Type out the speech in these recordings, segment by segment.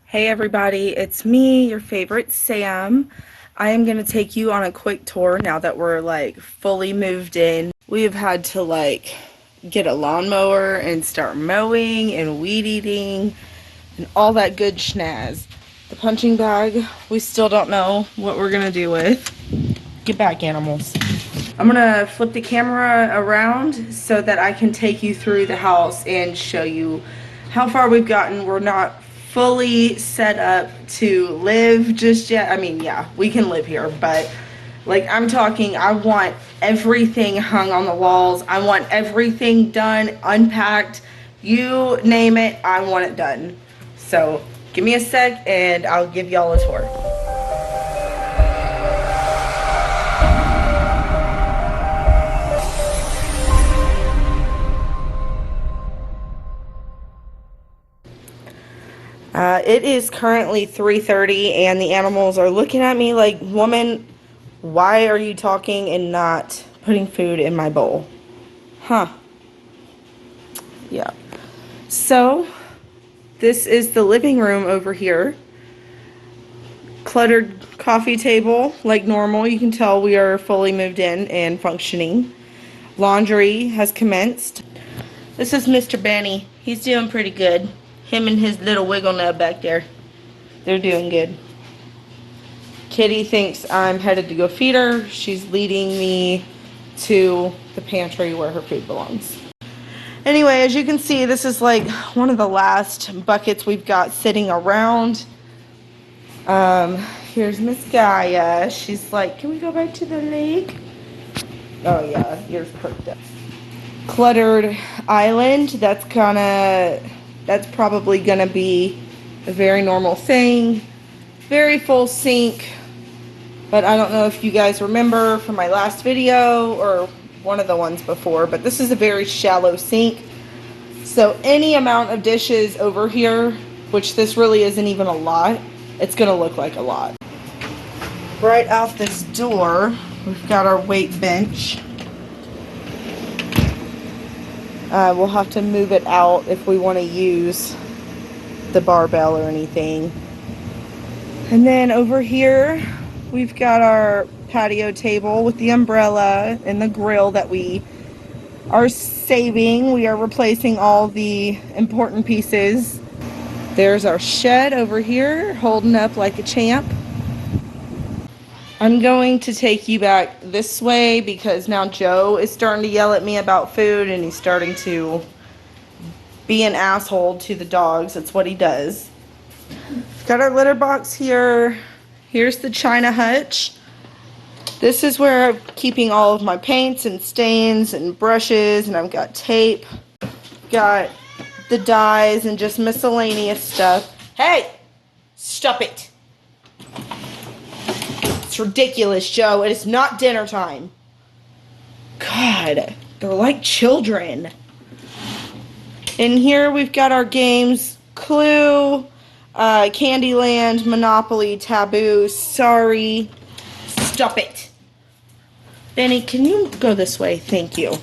Hey everybody, it's me, your favorite Sam. I am going to take you on a quick tour now that we're fully moved in. We have had to get a lawnmower and start mowing and weed eating and all that good schnaz. The punching bag, we still don't know what we're going to do with. Get back, animals. I'm going to flip the camera around so that I can take you through the house and show you how far we've gotten. We're not fully set up to live just yet. I mean, yeah, we can live here, but I'm talking, I want everything hung on the walls. I want everything done, unpacked. You name it, I want it done. So give me a sec and I'll give y'all a tour. It is currently 3:30 and the animals are looking at me like, woman, why are you talking and not putting food in my bowl? Huh. Yeah. So, this is the living room over here. Cluttered coffee table like normal. You can tell we are fully moved in and functioning. Laundry has commenced. This is Mr. Benny. He's doing pretty good. Him and his little wiggle nub back there. They're doing good. Kitty thinks I'm headed to go feed her. She's leading me to the pantry where her food belongs. Anyway, as you can see, this is one of the last buckets we've got sitting around. Here's Miss Gaia. She's like, can we go back to the lake? Oh yeah, yours perked up. Cluttered island. That's probably gonna be a very normal thing. Very full sink. But I don't know if you guys remember from my last video or one of the ones before, but this is a very shallow sink. So any amount of dishes over here, which this really isn't even a lot, it's going to look like a lot. Right out this door, we've got our weight bench. We'll have to move it out if we want to use the barbell or anything. And then over here, we've got our patio table with the umbrella and the grill that we are saving. We are replacing all the important pieces. There's our shed over here, holding up like a champ. I'm going to take you back this way because now Joe is starting to yell at me about food and he's starting to be an asshole to the dogs. That's what he does. Got our litter box here. Here's the china hutch. This is where I'm keeping all of my paints and stains and brushes, and I've got tape. Got the dyes and just miscellaneous stuff. Hey! Stop it! It's ridiculous, Joe. It is not dinner time. God, they're like children. In here we've got our games, Clue, Candyland, Monopoly, Taboo, Sorry. Stop it. Benny, can you go this way? Thank you.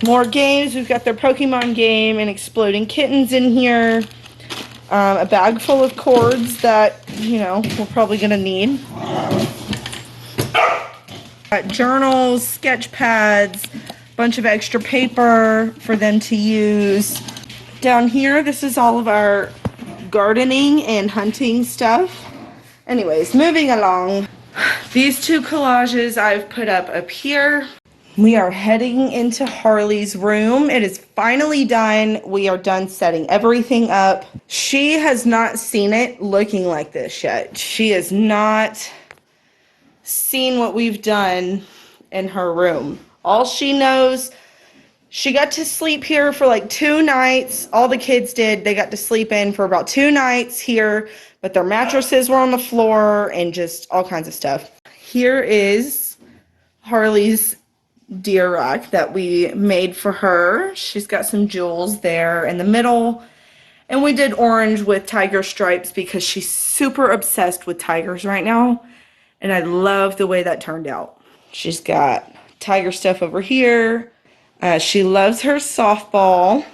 More games. We've got their Pokemon game and Exploding Kittens in here. A bag full of cords that, we're probably going to need. Got journals, sketch pads, bunch of extra paper for them to use. Down here, this is all of our gardening and hunting stuff. Anyways, moving along. These two collages I've put up here. We are heading into Harley's room. It is finally done. We are done setting everything up. She has not seen it looking like this yet. She has not seen what we've done in her room. All she knows, she got to sleep here for 2 nights. All the kids did. They got to sleep in for about 2 nights here, but their mattresses were on the floor and just all kinds of stuff. Here is Harley's deer rack that we made for her. She's got some jewels there in the middle. And we did orange with tiger stripes because she's super obsessed with tigers right now. And I love the way that turned out. She's got tiger stuff over here. She loves her softball.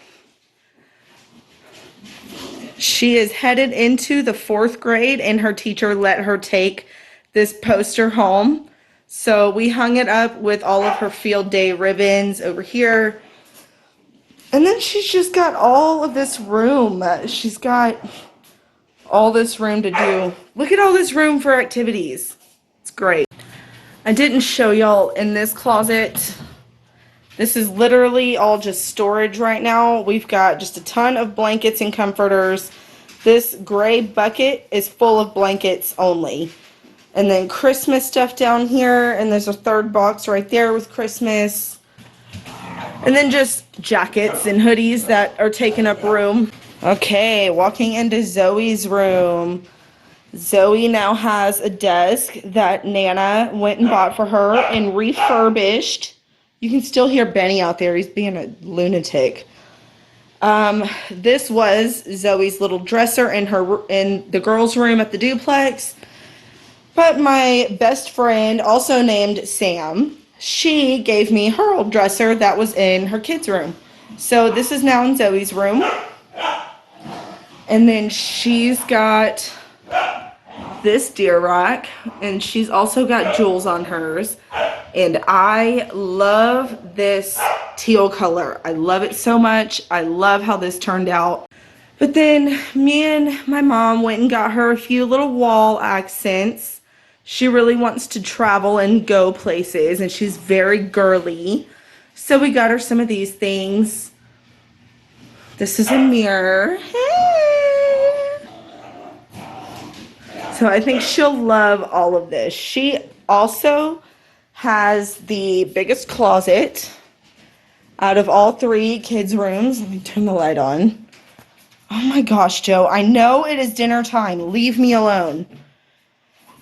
She is headed into the 4th grade, and her teacher let her take this poster home. So we hung it up with all of her field day ribbons over here. And then she's just got all of this room. She's got all this room to do. Look at all this room for activities. It's great. I didn't show y'all in this closet. This is literally all just storage right now. We've got just a ton of blankets and comforters. This gray bucket is full of blankets only. And then Christmas stuff down here. And there's a 3rd box right there with Christmas. And then just jackets and hoodies that are taking up room. Okay, walking into Zoe's room. Zoe now has a desk that Nana went and bought for her and refurbished. You can still hear Benny out there. He's being a lunatic. This was Zoe's little dresser in the girls' room at the duplex. But my best friend, also named Sam, she gave me her old dresser that was in her kids' room. So this is now in Zoe's room. And then she's got this deer rack, and she's also got jewels on hers. And I love this teal color. I love it so much. I love how this turned out. But then me and my mom went and got her a few little wall accents. She really wants to travel and go places, and she's very girly. So we got her some of these things. This is a mirror. Hey! So I think she'll love all of this. She also has the biggest closet out of all 3 kids' rooms. Let me turn the light on. Oh my gosh, Joe. I know it is dinner time. Leave me alone.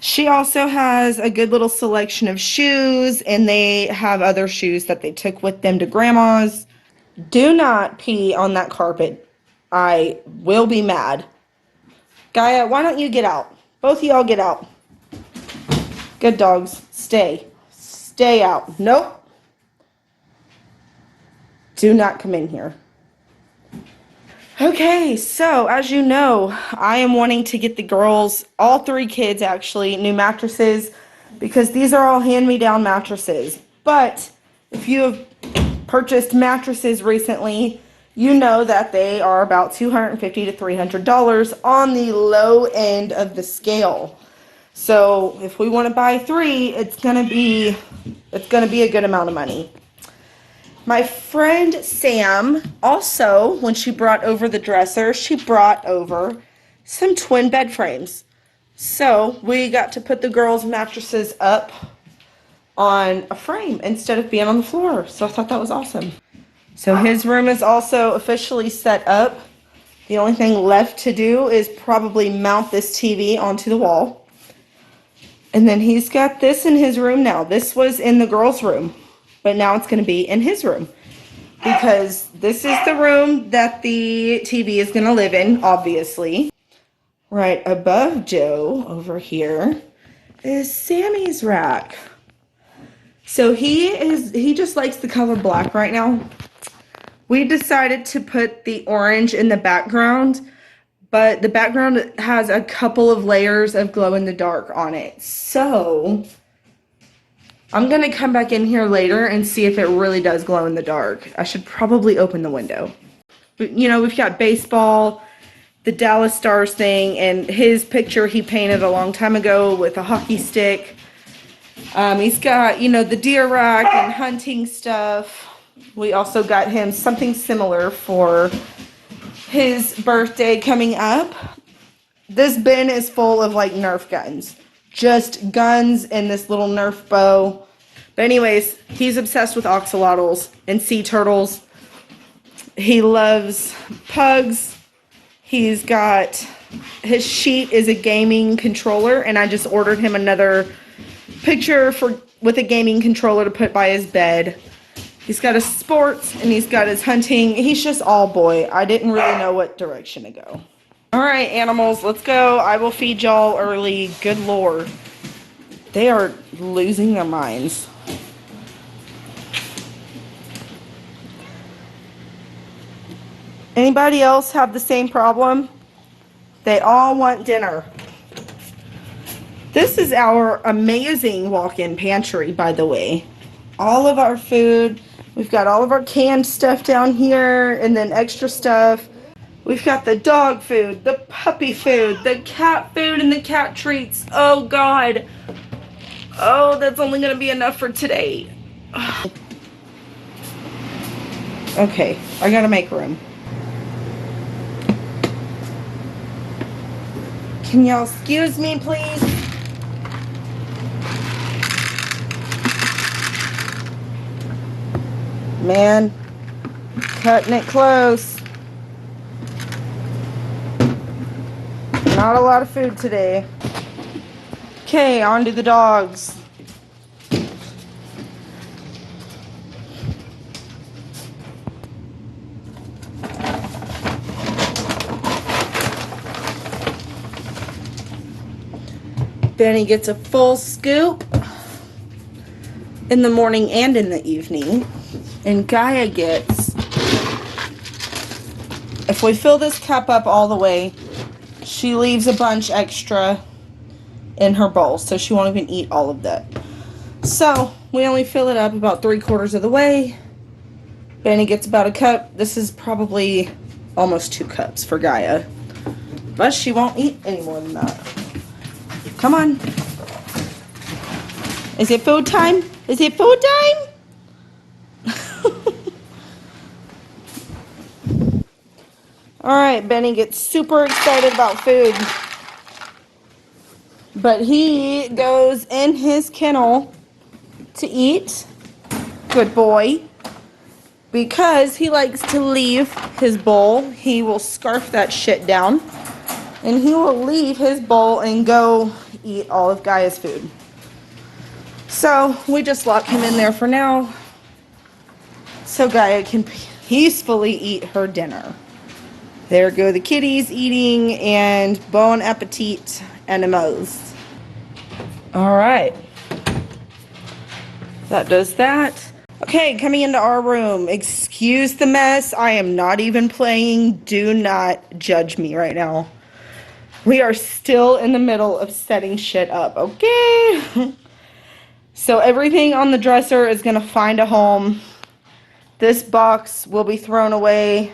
She also has a good little selection of shoes, and they have other shoes that they took with them to grandma's. Do not pee on that carpet. I will be mad. Gaia, why don't you get out? Both of y'all get out. Good dogs. Stay. Stay out. Nope. Do not come in here. Okay, so as you know, I am wanting to get the girls, all 3 kids actually, new mattresses because these are all hand-me-down mattresses. But if you have purchased mattresses recently, you know that they are about $250 to $300 on the low end of the scale. So if we want to buy 3, it's gonna be a good amount of money. My friend Sam also, when she brought over the dresser, she brought over some twin bed frames. So we got to put the girls' mattresses up on a frame instead of being on the floor. So I thought that was awesome. So his room is also officially set up. The only thing left to do is probably mount this TV onto the wall. And then he's got this in his room now. This was in the girls' room, but now it's going to be in his room because this is the room that the TV is going to live in, obviously. Right above Joe over here is Sammy's rack. So he just likes the color black right now. We decided to put the orange in the background, but the background has a couple of layers of glow in the dark on it. So I'm going to come back in here later and see if it really does glow in the dark. I should probably open the window. But, you know, we've got baseball, the Dallas Stars thing, and his picture he painted a long time ago with a hockey stick. He's got, you know, the deer rack and hunting stuff. We also got him something similar for his birthday coming up. This bin is full of like Nerf guns. Just guns and this little Nerf bow. But anyways, he's obsessed with axolotls and sea turtles. He loves pugs. He's got, his sheet is a gaming controller, and I just ordered him another picture with a gaming controller to put by his bed. He's got his sports and he's got his hunting. He's just all boy. I didn't really know what direction to go. All right, animals, let's go. I will feed y'all early. Good Lord. They are losing their minds. Anybody else have the same problem? They all want dinner. This is our amazing walk-in pantry, by the way. All of our food. We've got all of our canned stuff down here, and then extra stuff. We've got the dog food, the puppy food, the cat food, and the cat treats. Oh, God. Oh, that's only going to be enough for today. Okay, I got to make room. Can y'all excuse me, please? Man, cutting it close. Not a lot of food today. Okay, on to the dogs. Benny gets a full scoop in the morning and in the evening. And Gaia gets, if we fill this cup up all the way, she leaves a bunch extra in her bowl, so she won't even eat all of that. So we only fill it up about 3/4 of the way. Benny gets about a cup. This is probably almost 2 cups for Gaia, but she won't eat any more than that. Come on. Is it food time? Is it food time? Alright, Benny gets super excited about food. But he goes in his kennel to eat. Good boy. Because he likes to leave his bowl, he will scarf that shit down. And he will leave his bowl and go eat all of Gaia's food. So we just lock him in there for now, so Gaia can peacefully eat her dinner. There go the kitties eating, and bon appetit, animals. Alright. That does that. Okay, coming into our room. Excuse the mess. I am not even playing. Do not judge me right now. We are still in the middle of setting shit up, okay? So everything on the dresser is going to find a home. This box will be thrown away.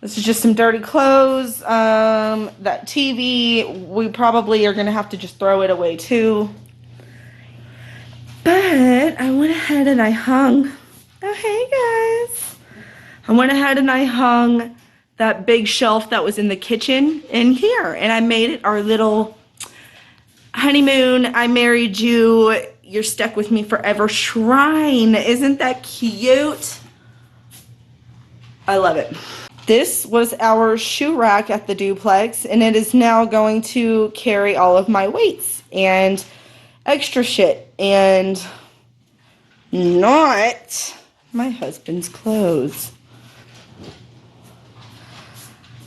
This is just some dirty clothes. That TV, we probably are going to have to just throw it away too. But I went ahead and I hung. Oh, hey guys. I went ahead and I hung that big shelf that was in the kitchen in here. And I made it our little honeymoon, I married you, you're stuck with me forever shrine. Isn't that cute? I love it. This was our shoe rack at the duplex, and it is now going to carry all of my weights and extra shit and not my husband's clothes.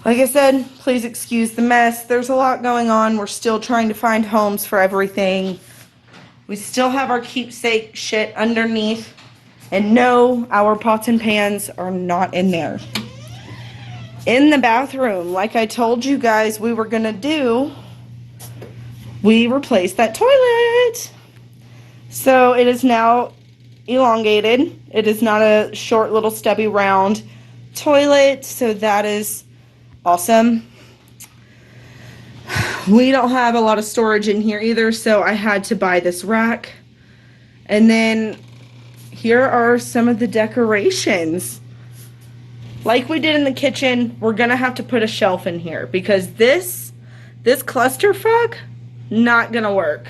Like I said, please excuse the mess. There's a lot going on. We're still trying to find homes for everything. We still have our keepsake shit underneath. And no, our pots and pans are not in there. In the bathroom, like I told you guys we were going to do, we replaced that toilet. So it is now elongated. It is not a short little stubby round toilet. So that is awesome. We don't have a lot of storage in here either, so I had to buy this rack. And then here are some of the decorations. Like we did in the kitchen, we're gonna have to put a shelf in here because this clusterfuck, not gonna work.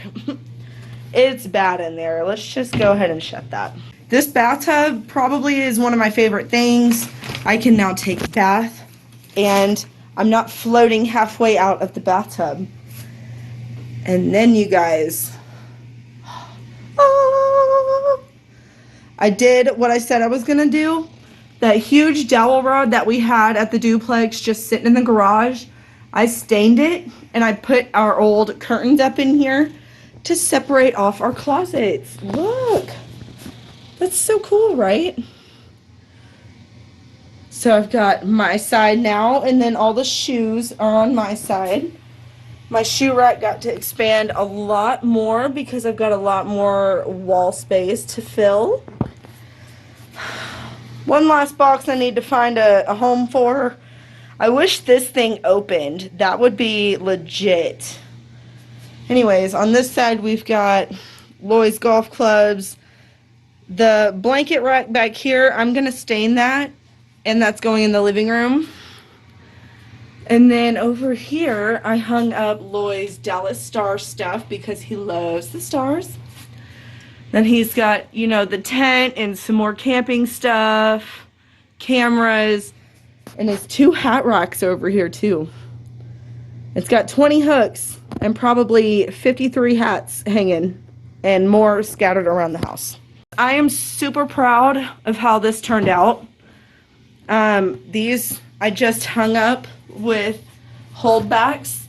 It's bad in there. Let's just go ahead and shut that. This bathtub probably is one of my favorite things. I can now take a bath and I'm not floating halfway out of the bathtub. And then you guys, I did what I said I was gonna do. That huge dowel rod that we had at the duplex just sitting in the garage, I stained it and I put our old curtains up in here to separate off our closets. Look, that's so cool, right? So I've got my side now, and then all the shoes are on my side. My shoe rack got to expand a lot more because I've got a lot more wall space to fill. One last box I need to find a home for. I wish this thing opened. That would be legit. Anyways, on this side we've got Loy's golf clubs. The blanket rack back here, I'm going to stain that, and that's going in the living room. And then over here, I hung up Loy's Dallas Star stuff because he loves the stars. Then he's got, you know, the tent and some more camping stuff, cameras, and his 2 hat racks over here too. It's got 20 hooks and probably 53 hats hanging and more scattered around the house. I am super proud of how this turned out. These I just hung up with holdbacks.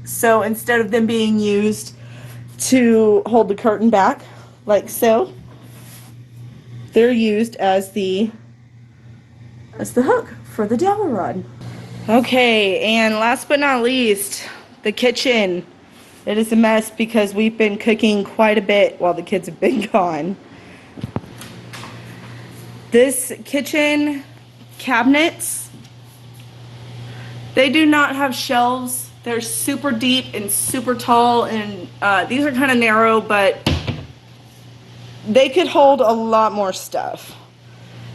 So instead of them being used to hold the curtain back, like so, they're used as the hook for the dowel rod. Okay, and last but not least, the kitchen. It is a mess because we've been cooking quite a bit while the kids have been gone. This kitchen cabinets, they do not have shelves. They're super deep and super tall, and these are kind of narrow, but they could hold a lot more stuff.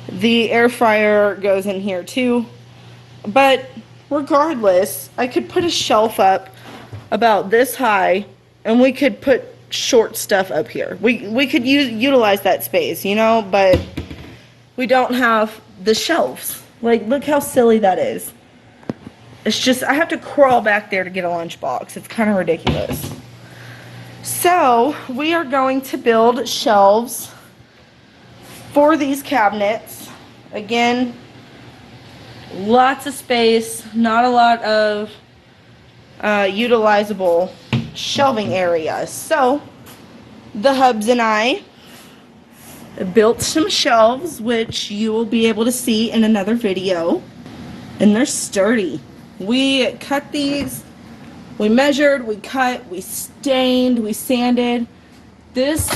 The air fryer goes in here too, but regardless, I could put a shelf up about this high, and we could put short stuff up here. We could utilize that space, you know, but we don't have the shelves. Like, look how silly that is. It's just, I have to crawl back there to get a lunchbox. It's kind of ridiculous. So, we are going to build shelves for these cabinets. Again, lots of space, not a lot of utilizable shelving area. So, the hubs and I built some shelves, which you will be able to see in another video. And they're sturdy. We cut these, we measured, we cut, we stained, we sanded. This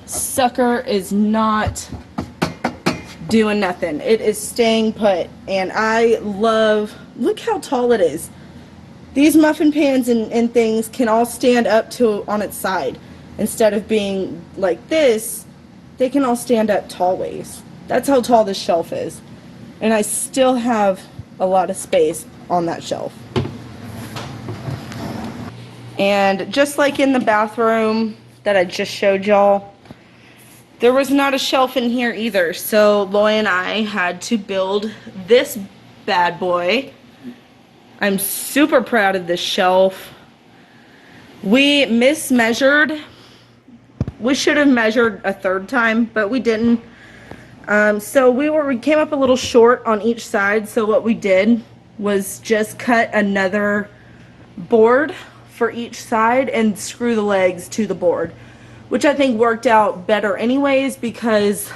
sucker is not doing nothing. It is staying put, and I love, look how tall it is. These muffin pans and things can all stand up to on its side. Instead of being like this, they can all stand up tall ways. That's how tall this shelf is. And I still have a lot of space on that shelf. And just like in the bathroom that I just showed y'all, there was not a shelf in here either. So Loy and I had to build this bad boy. I'm super proud of this shelf. We mismeasured. We should have measured a third time, but we didn't. So we came up a little short on each side. So what we did was just cut another board for each side and screw the legs to the board, which I think worked out better anyways, because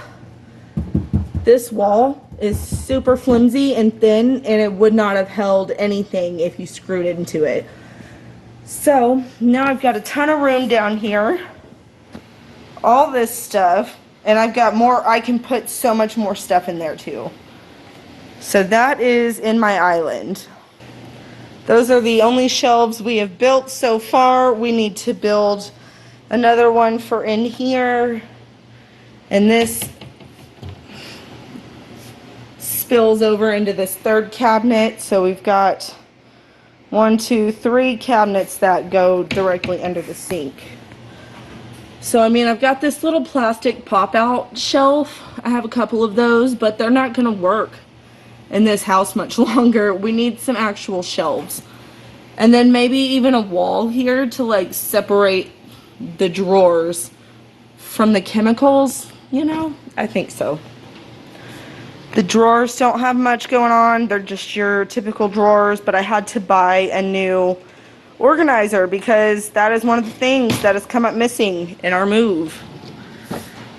this wall is super flimsy and thin, and it would not have held anything if you screwed it into it. So now I've got a ton of room down here, all this stuff, and I've got more. I can put so much more stuff in there too. So that is in my island. Those are the only shelves we have built so far. We need to build another one for in here, and this spills over into this third cabinet. So we've got 1, 2, 3 cabinets that go directly under the sink. So I mean, I've got this little plastic pop-out shelf. I have a couple of those, but they're not gonna work in this house much longer. We need some actual shelves, and then maybe even a wall here to like separate the drawers from the chemicals, you know. I think so. The drawers don't have much going on. They're just your typical drawers, but I had to buy a new organizer because that is one of the things that has come up missing in our move.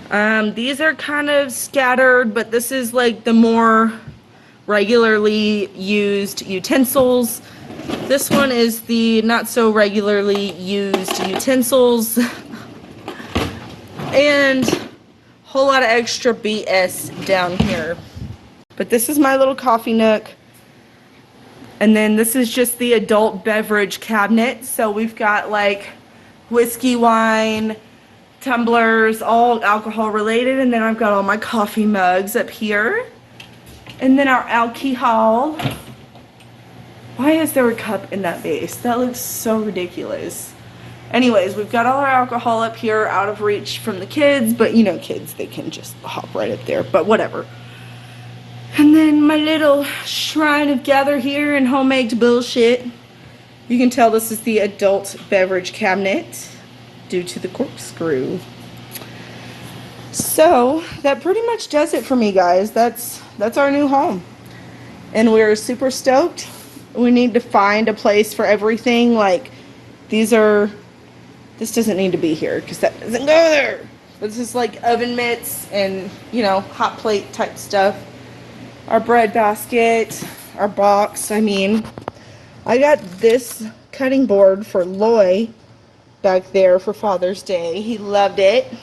These are kind of scattered, but this is like the more regularly used utensils. This one is the not so regularly used utensils. And a whole lot of extra BS down here. But this is my little coffee nook. And then this is just the adult beverage cabinet. So we've got like whiskey, wine, tumblers, all alcohol related. And then I've got all my coffee mugs up here. And then our alcohol. Why is there a cup in that vase? That looks so ridiculous. Anyways, we've got all our alcohol up here out of reach from the kids. But you know kids, they can just hop right up there. But whatever. And then my little shrine of gather here and homemade bullshit. You can tell this is the adult beverage cabinet due to the corkscrew. So that pretty much does it for me, guys. That's our new home. And we're super stoked. We need to find a place for everything. Like this doesn't need to be here because that doesn't go there. This is like oven mitts and, you know, hot plate type stuff. Our bread basket, our box. I mean, I got this cutting board for Loy back there for Father's Day. He loved it.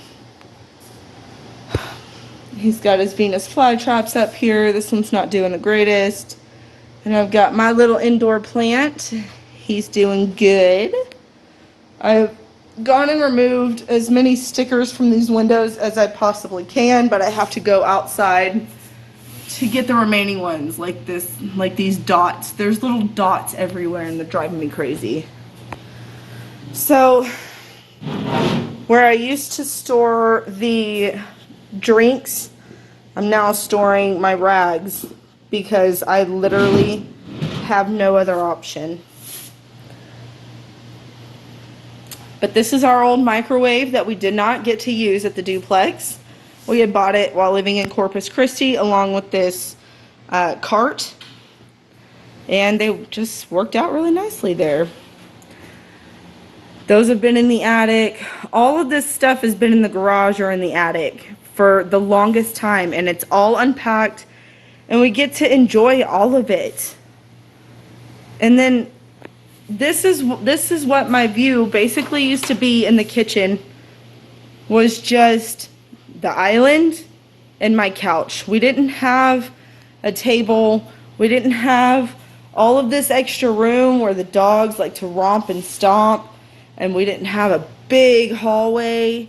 He's got his Venus flytraps up here. This one's not doing the greatest. And I've got my little indoor plant. He's doing good. I've gone and removed as many stickers from these windows as I possibly can, but I have to go outside to get the remaining ones, like this, like these dots. There's little dots everywhere and they're driving me crazy. So where I used to store the drinks, I'm now storing my rags because I literally have no other option. But this is our old microwave that we did not get to use at the duplex. We had bought it while living in Corpus Christi along with this cart. And they just worked out really nicely there. Those have been in the attic. All of this stuff has been in the garage or in the attic for the longest time. And it's all unpacked. And we get to enjoy all of it. And then this is what my view basically used to be in the kitchen. Was just the island and my couch. We didn't have a table. We didn't have all of this extra room where the dogs like to romp and stomp. And we didn't have a big hallway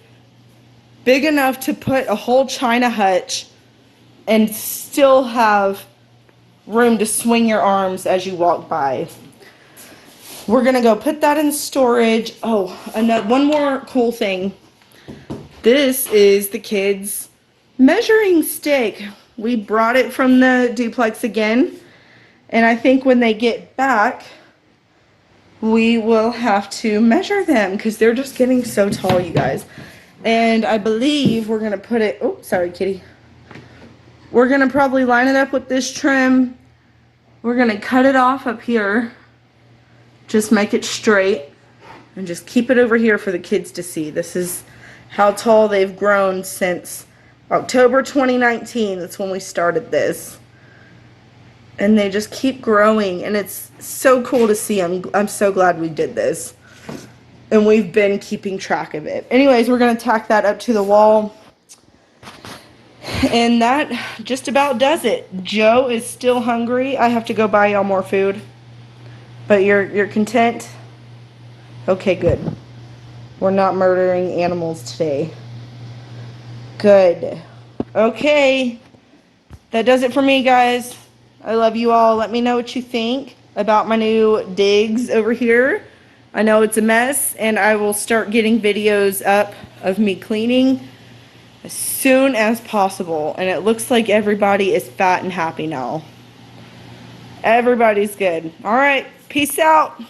big enough to put a whole china hutch and still have room to swing your arms as you walk by. We're gonna go put that in storage. Oh, one more cool thing. This is the kids' measuring stick. We brought it from the duplex again. And I think when they get back, we will have to measure them because they're just getting so tall, you guys. And I believe we're going to put it, oh, sorry, kitty. We're going to probably line it up with this trim. We're going to cut it off up here. Just make it straight. And just keep it over here for the kids to see. This is how tall they've grown since October 2019. That's when we started this. And they just keep growing. And it's so cool to see. I'm so glad we did this. And we've been keeping track of it. Anyways, we're going to tack that up to the wall. And that just about does it. Joe is still hungry. I have to go buy y'all more food. But you're content? Okay, good. We're not murdering animals today. Good. Okay. That does it for me, guys. I love you all. Let me know what you think about my new digs over here. I know it's a mess, and I will start getting videos up of me cleaning as soon as possible. And it looks like everybody is fat and happy now. Everybody's good. All right. Peace out.